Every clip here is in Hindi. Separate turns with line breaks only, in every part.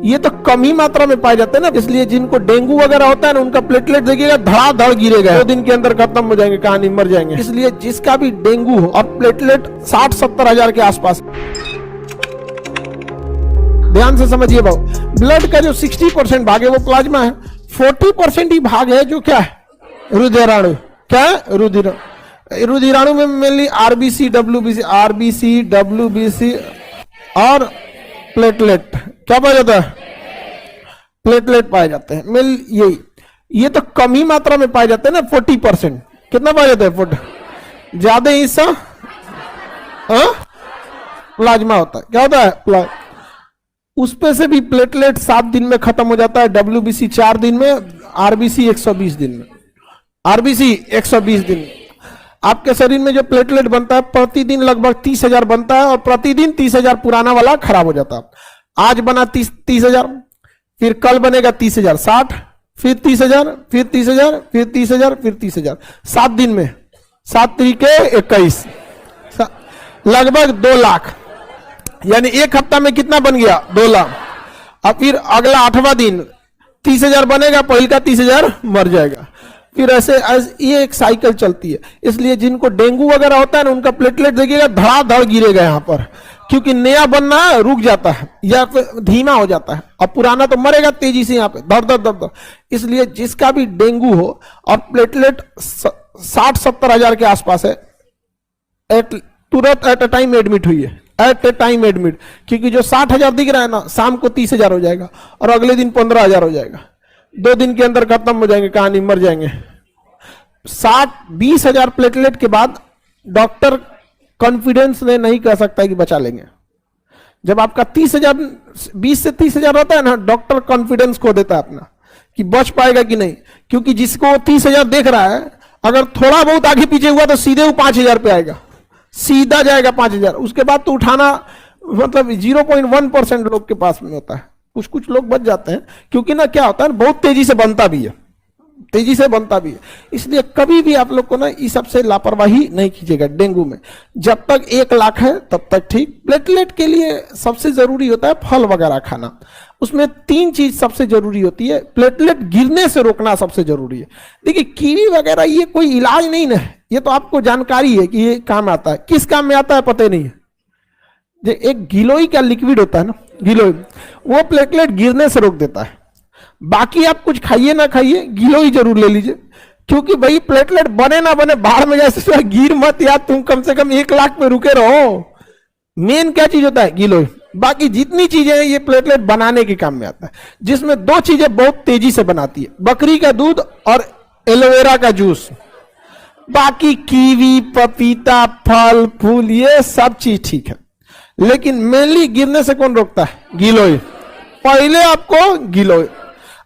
ये तो कम ही मात्रा में पाए जाते हैं ना, इसलिए जिनको डेंगू वगैरह होता है ना उनका प्लेटलेट देखिएगा धड़ाधड़ गिरेगा, 2 दिन के अंदर खत्म हो जाएंगे, कहानी मर जाएंगे। इसलिए जिसका भी डेंगू हो और प्लेटलेट 60-70 हजार के आसपास, ध्यान से समझिए भाव, ब्लड का जो 60% भाग है वो प्लाज्मा है, 40% ही भाग है जो क्या है, रुधिराणु। क्या है? रुधिराणु में मेनली आरबीसी, डब्ल्यूबीसी और प्लेटलेट क्या पाया जाता है? प्लेटलेट पाए जाते हैं। मेन ये तो कम ही मात्रा में पाए जाते हैं ना, 40%। कितना पाया जाता है? 40। ज्यादा हिस्सा प्लाज्मा होता है। क्या होता है? उस पे से भी प्लेटलेट 7 दिन में खत्म हो जाता है, डब्ल्यूबीसी 4 दिन में, आरबीसी 120 दिन में। आरबीसी 120 दिन। आपके शरीर में जो प्लेटलेट बनता है प्रतिदिन लगभग 30,000 बनता है, और प्रतिदिन 30,000 पुराना वाला खराब हो जाता है। आज बना 30,000, फिर कल बनेगा 30,000, 60, फिर 30,000, फिर 30,000, फिर 30,000, फिर 30,000। 7 दिन में 7 तरीके 21, लगभग 2 लाख। यानी एक हफ्ता में कितना बन गया? 2 लाख। अब फिर अगला 8वां दिन 30,000 बनेगा, पहले का 30,000 मर जाएगा। फिर ऐसे ये एक साइकिल चलती है। इसलिए जिनको डेंगू वगैरह होता है ना उनका प्लेटलेट देखिएगा धड़ाधड़ गिरेगा यहाँ पर, क्योंकि नया बनना रुक जाता है या फिर धीमा हो जाता है, और पुराना तो मरेगा तेजी से यहाँ पे धड़ धड़ धड़ धड़। इसलिए जिसका भी डेंगू हो और प्लेटलेट 60-70 हजार के आसपास है, तुरंत एट अ टाइम एडमिट हुई है, एट ए टाइम एडमिट। क्योंकि जो 60,000 दिख रहा है ना, शाम को 30,000 हो जाएगा और अगले दिन 15,000 हो जाएगा, 2 दिन के अंदर खत्म हो जाएंगे, कहानी मर जाएंगे। 20 हजार प्लेटलेट के बाद डॉक्टर कॉन्फिडेंस में नहीं कह सकता कि बचा लेंगे। जब आपका 30,000, 20 से 30,000 होता है ना, डॉक्टर कॉन्फिडेंस खो देता है अपना कि बच पाएगा कि नहीं। क्योंकि जिसको 30,000 देख रहा है, अगर थोड़ा बहुत आगे पीछे हुआ तो सीधे वो 5,000 पे आएगा, सीधा जाएगा 5,000। उसके बाद तो उठाना मतलब 0.1% लोग के पास में होता है। कुछ लोग बच जाते हैं, क्योंकि ना क्या होता है, बहुत तेजी से बनता भी है, तेजी से बनता भी है। इसलिए कभी भी आप लोग को ना इस सबसे लापरवाही नहीं कीजिएगा। डेंगू में जब तक 1 लाख है तब तक ठीक। प्लेटलेट के लिए सबसे जरूरी होता है फल वगैरह खाना। उसमें 3 चीज सबसे जरूरी होती है। प्लेटलेट गिरने से रोकना सबसे जरूरी है। देखिए कीवी वगैरह ये कोई इलाज नहीं ना, ये तो आपको जानकारी है कि ये काम आता है। किस काम में आता है पता ही नहीं है। जो एक गिलोई का लिक्विड होता है ना, गिलोई, वो प्लेटलेट गिरने से रोक देता है। बाकी आप कुछ खाइए ना खाइए, गिलोई जरूर ले लीजिए, क्योंकि भाई प्लेटलेट बने ना बने बाहर में जैसे गिर मत, या तुम कम से कम 1 लाख पे रुके रहो। मेन क्या चीज होता है? गिलोई। बाकी जितनी चीजें हैं ये प्लेटलेट बनाने के काम में आता है, जिसमें 2 चीजें बहुत तेजी से बनाती है, बकरी का दूध और एलोवेरा का जूस। बाकी कीवी, पपीता, फल फूल ये सब चीज ठीक है, लेकिन मेनली गिरने से कौन रोकता है? गिलोई। पहले आपको गिलोई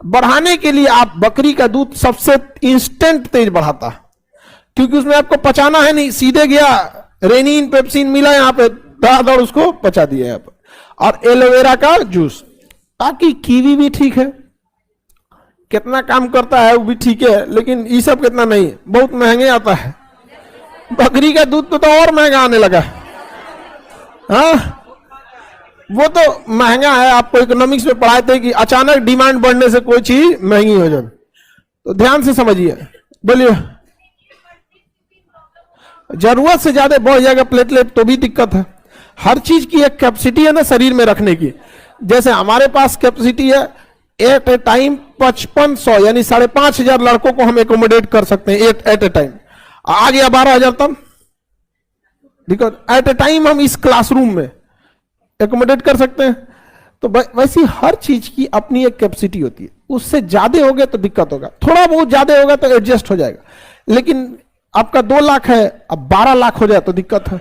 बढ़ाने के लिए आप बकरी का दूध सबसे इंस्टेंट तेज बढ़ाता है, क्योंकि उसमें आपको पचाना है नहीं, सीधे गया रेनिन पेप्सिन मिला यहाँ पे, दादा उसको पचा दिया यहाँ पे। और एलोवेरा का जूस। बाकी कीवी भी ठीक है, कितना काम करता है वो भी ठीक है, लेकिन ये सब कितना नहीं, बहुत महंगे आता है। बकरी का दूध तो और महंगा आने लगा। हाँ, वो तो महंगा है। आपको इकोनॉमिक्स में पढ़ाए थे कि अचानक डिमांड बढ़ने से कोई चीज महंगी हो जाए, तो ध्यान से समझिए। बोलिए। जरूरत से ज्यादा बढ़ जाएगा प्लेटलेट तो भी दिक्कत है। हर चीज की एक कैपेसिटी है ना शरीर में रखने की। जैसे हमारे पास कैपेसिटी है एट ए टाइम 5500 यानी 5,500 लड़कों को हम एकोमोडेट कर सकते हैं एट ए टाइम। आ गया 12,000 तब दिक्कत। एट ए टाइम हम इस क्लासरूम में एकोमोडेट कर सकते हैं। तो वैसी हर चीज की अपनी एक कैपेसिटी होती है। उससे ज्यादा हो गया तो दिक्कत होगा, थोड़ा बहुत ज्यादा होगा तो एडजस्ट हो जाएगा। लेकिन आपका 2 लाख है, अब 12 लाख हो जाए तो दिक्कत है।